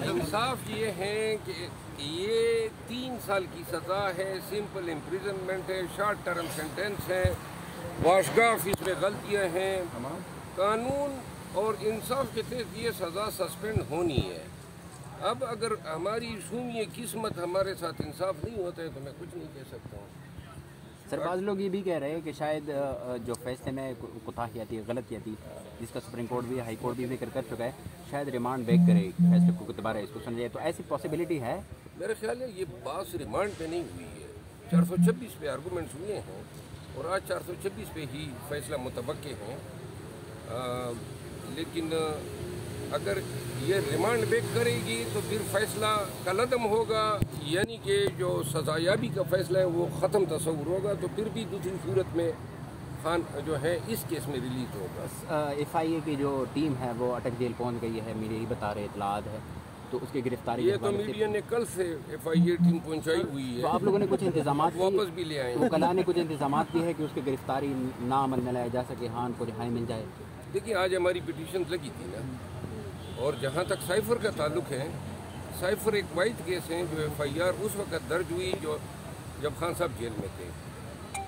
انصاف یہ ہے کہ یہ 3 سال کی سزا ہے، سمپل امپریزنمنٹ ہے، شارٹ ٹرم سینٹینس ہے، واشگاف اس میں غلطیاں ہیں، قانون اور انصاف کے تحت یہ سزا سسپینڈ ہونی ہے۔ اب اگر ہماری شومی قسمت ہمارے ساتھ انصاف نہیں ہوتا ہے تو میں کچھ نہیں کہہ سکتا ہوں۔ سر بعض لوگ یہ بھی کہہ رہے ہیں کہ شاید جو فیصلے میں کوتاہی آتی ہے، غلطی آتی ہے، جس کا سپریم کورٹ بھی ہائی کورٹ بھی ذکر کر چکا ہے، شاید ریمانڈ بیک کرے فیصلے کو، دوبارہ اس کو سمجھے، تو ایسی پاسبلٹی ہے؟ میرے خیال ہے یہ بات ریمانڈ پہ نہیں ہوئی ہے، 426 پہ آرگومنٹس ہوئے ہیں اور آج 426 پہ ہی فیصلہ متوقع ہیں، لیکن اگر یہ ریمانڈ بیک کرے گی تو پھر فیصلہ کالعدم ہوگا، یعنی کہ جو سزایابی کا فیصلہ ہے وہ ختم تصور ہوگا، تو پھر بھی دوسری صورت میں خان جو ہے اس کیس میں ریلیز ہوگا۔ ایف آئی اے کی جو ٹیم ہے وہ اٹک جیل پہنچ گئی ہے، میڈیا ہی بتا رہے اطلاعات ہے، تو اس کی گرفتاری یہ تو میڈیا نے کل سے ایف آئی اے ٹیم پہنچائی ہوئی ہے، تو آپ لوگوں نے کچھ انتظامات واپس بھی لے آئے ہیں، وکلاء نے کچھ انتظامات کیے ہیں کہ اس کی گرفتاری نہ عمل میں لایا جا سکے، ہاں ان کو رہائی مل جائے؟ دیکھیے آج ہماری پٹیشن لگی تھی نا، اور جہاں تک سائفر کا تعلق ہے، سائفر ایک واحد کیس ہے جو ایف آئی آر اس وقت درج ہوئی جب خان صاحب جیل میں تھے،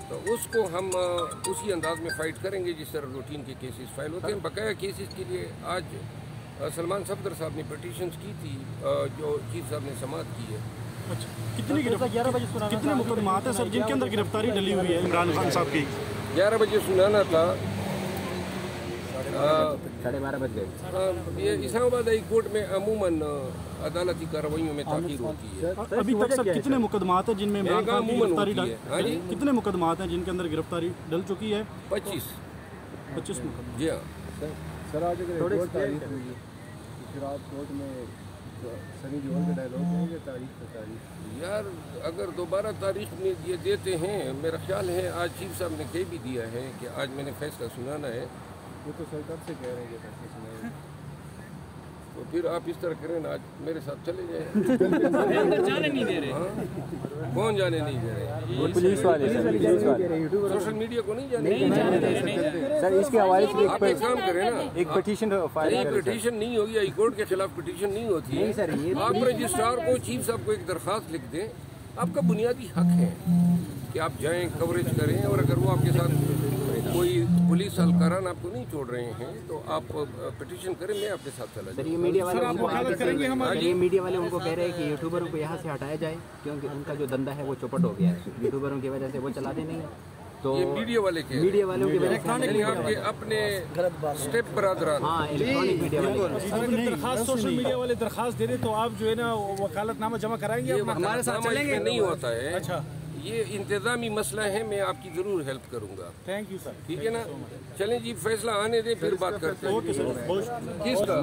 تو اس کو ہم اسی انداز میں فائٹ کریں گے جس طرح روٹین کے کیسز فائل ہوتے ہیں۔ بقایا کیسز کے لیے آج سلمان صفدر صاحب نے پٹیشنز کی تھی جو چیف صاحب نے سماعت کی ہے۔ کتنے مقدمات ہیں سر جن کے اندر گرفتاری ڈلی ہوئی ہے عمران خان صاحب کی؟ 11 بجے سنانا تھا، 12:30 بج گئے۔ یہ اسلام آباد ہائی کورٹ میں عموماً عدالتی کارروائیوں میں تاخیر ہوتی ہے۔ ابھی تک سر کتنے مقدمات ہیں جن میں عمران خان کی گرفتاری کتنے مقدمات ہیں جن کے اندر گرفتاری ڈل چکی ہے؟ 25 مقدمات۔ جی ہاں سر آج اگر ایک تاریخ ہوئی ہے پھر آپ کورٹ میں سنی دیول کے ڈائلاگ ہیں یا تاریخ پہ تاریخ؟ یار اگر دوبارہ تاریخ میں یہ دیتے ہیں، میرا خیال ہے آج چیف صاحب نے کہہ بھی دیا ہے کہ آج میں نے فیصلہ سنانا ہے، وہ تو سر کب سے کہہ رہے ہیں کہ فیصلہ سنائیں، تو پھر آپ اس طرح کریں نا، آج میرے ساتھ چلے جائیں۔ جانے نہیں دے رہے، کون جانے نہیں دے رہے؟ پولیس والے سوشل میڈیا کو نہیں جانے دے رہے۔ سر اس کے حوالے سے آپ ایک کام کریں نا، ایک پٹیشن پٹیشن نہیں ہوگی، ہائی کورٹ کے خلاف پٹیشن نہیں ہوتی ہے، آپ رجسٹرار کو چیف صاحب کو ایک درخواست لکھ دیں، آپ کا بنیادی حق ہے کہ آپ جائیں کوریج کریں، اور اگر وہ آپ کے ساتھ کوئی پولیس اہلکاران آپ کو نہیں چھوڑ رہے ہیں تو آپ پٹیشن کریں، میں آپ کے ساتھ چلا جاؤں۔ یہ میڈیا والے ان کو کہہ رہے ہیں کہ یوٹیوبروں کو یہاں سے ہٹایا جائے کیونکہ ان کا جو دندہ ہے وہ چوپٹ ہو گیا ہے، یوٹیوبروں کی وجہ سے وہ چلاتے نہیں ہیں، تو یہ میڈیا والے کے میڈیا والوں کی وجہ سے آپ کے اپنے اسٹیپ برادران، ہاں الیکٹرانک میڈیا والے اگر درخواست سوشل میڈیا والے درخواست دے دیں تو آپ جو ہے نا وکالت نامہ جمع کرائیں گے؟ ہمارے ساتھ چلیں گے؟ نہیں ہوتا ہے، اچھا یہ انتظامی مسئلہ ہے، میں آپ کی ضرور ہیلپ کروں گا۔ تھینک یو سر، ٹھیک ہے نا، چلیں جی فیصلہ آنے دیں پھر بات کرتے ہیں۔ کس کا؟